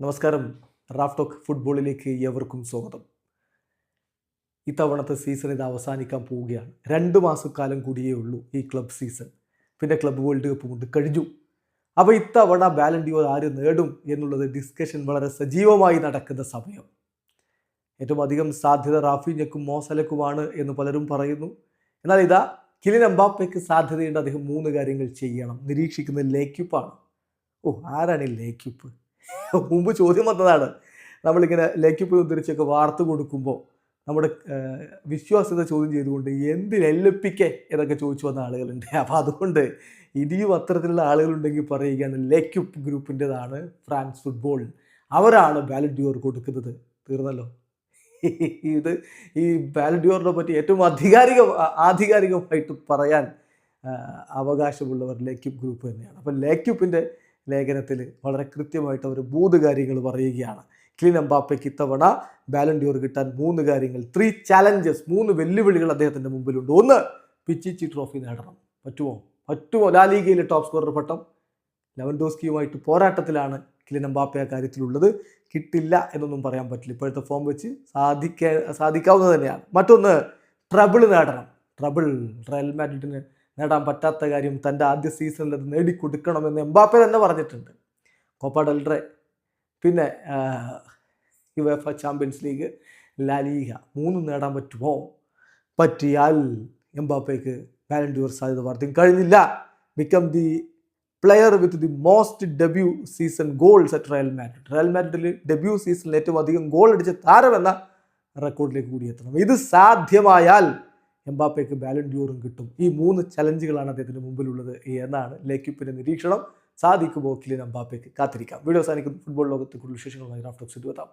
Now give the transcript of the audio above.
നമസ്കാരം. Raf talk ഫുട്ബോളിലേക്ക് ഏവർക്കും സ്വാഗതം. ഇത്തവണത്തെ സീസൺ ഇത് അവസാനിക്കാൻ പോവുകയാണ്. 2 മാസക്കാലം കൂടിയേ ഉള്ളൂ ഈ ക്ലബ് സീസൺ. പിന്നെ ക്ലബ് വേൾഡ് കപ്പ് കൊണ്ട് കഴിഞ്ഞു. അപ്പോൾ ഇത്തവണ ബാലൻ ഡിയോർ ആര് നേടും എന്നുള്ളത് ഡിസ്കഷൻ വളരെ സജീവമായി നടക്കുന്ന സമയം. ഏറ്റവും അധികം സാധ്യത റാഫീഞ്ഞയ്ക്കും മോസലക്കുമാണ് എന്ന് പലരും പറയുന്നു. എന്നാൽ ഇതാ കിലിൻ എംബാപ്പയ്ക്ക് സാധ്യതയുണ്ട്. അദ്ദേഹം 3 കാര്യങ്ങൾ ചെയ്യണം. നിരീക്ഷിക്കുന്നത് ലേക്യുപ്പാണ്. ആരാണ് ഈ ലേക്യുപ്പ്? മുമ്പ് ചോദ്യം വന്നതാണ്. നമ്മളിങ്ങനെ ലേക്യുപ്പ് ഉദ്ധരിച്ചൊക്കെ വാർത്ത കൊടുക്കുമ്പോൾ നമ്മുടെ വിശ്വാസ്യത ചോദ്യം ചെയ്തുകൊണ്ട് എന്തിനെല്ലപ്പിക്കെ എന്നൊക്കെ ചോദിച്ചു വന്ന ആളുകളുണ്ട്. അപ്പോൾ അതുകൊണ്ട് ഇനിയും അത്തരത്തിലുള്ള ആളുകളുണ്ടെങ്കിൽ പറയുകയാണ്, ലേക്യുപ്പ് ഗ്രൂപ്പിൻ്റെതാണ് ഫ്രാൻസ് ഫുട്ബോൾ. അവരാണ് ബാലൻ ഡിയോർ കൊടുക്കുന്നത്. തീർന്നല്ലോ. ഇത് ഈ ബാലൻ ഡിയോറിനെ പറ്റി ഏറ്റവും ആധികാരികമായിട്ട് പറയാൻ അവകാശമുള്ളവർ ലേക്യുപ്പ് ഗ്രൂപ്പ് തന്നെയാണ്. അപ്പം ലേക്യുപ്പിൻ്റെ ലേഖനത്തിൽ വളരെ കൃത്യമായിട്ട് അവർ 3 കാര്യങ്ങൾ പറയുകയാണ്. കിലിൻ എംബാപ്പയ്ക്ക് ഇത്തവണ ബാലൻ ഡിയോർ കിട്ടാൻ 3 കാര്യങ്ങൾ, 3 ചാലഞ്ചസ്, 3 വെല്ലുവിളികൾ അദ്ദേഹത്തിൻ്റെ മുമ്പിലുണ്ട്. 1, പിച്ചിച്ചി ട്രോഫി നേടണം. പറ്റുമോ? ലാ ലീഗയിലെ ടോപ്പ് സ്കോറർ പട്ടം ലെവൻഡോസ്കിയുമായിട്ട് പോരാട്ടത്തിലാണ് കിലിൻ എംബാപ്പ ആ കാര്യത്തിലുള്ളത്. കിട്ടില്ല എന്നൊന്നും പറയാൻ പറ്റില്ല. ഇപ്പോഴത്തെ ഫോം വെച്ച് സാധിക്കാവുന്നത് തന്നെയാണ്. മറ്റൊന്ന്, ട്രബിൾ നേടണം. റയൽ മാഡ്രിഡിന് നേടാൻ പറ്റാത്ത കാര്യം തൻ്റെ ആദ്യ സീസണിൽ അത് നേടിക്കൊടുക്കണമെന്ന് എംബാപ്പെ തന്നെ പറഞ്ഞിട്ടുണ്ട്. കോപ്പ ഡെൽ റേ, പിന്നെ യുവേഫ ചാമ്പ്യൻസ് ലീഗ്, ലാ ലീഗ 3 നേടാൻ പറ്റുമോ? പറ്റിയാൽ എംബാപ്പയ്ക്ക് ബാലൻ ഡിയോർ സാധ്യത വർദ്ധിക്കും. കഴിഞ്ഞില്ല, become the player with the most debut season goals at Real മാഡ്രിഡിൽ ഡെബ്യൂ സീസണിൽ ഏറ്റവും അധികം ഗോൾ അടിച്ച താരമെന്ന റെക്കോർഡിലേക്ക് കൂടി എത്തണം. ഇത് സാധ്യമായാൽ എംബാപ്പയ്ക്ക് ബാലൻ ഡിയോറും കിട്ടും. ഈ 3 ചലഞ്ചുകളാണ് അദ്ദേഹത്തിന് മുമ്പിലുള്ളത് എന്നാണ് ലേക്യുപ്പിൻ്റെ നിരീക്ഷണം. സാധിക്കുമോ കിലിൻ എംബാപ്പയ്ക്ക്? കാത്തിരിക്കാം. വീഡിയോ അവസാനിക്കുന്നു. ഫുട്ബോൾ ലോകത്തെ കൂടുതൽ വിശേഷങ്ങളുമായി റാഫ് ടോക്സ് എത്താം.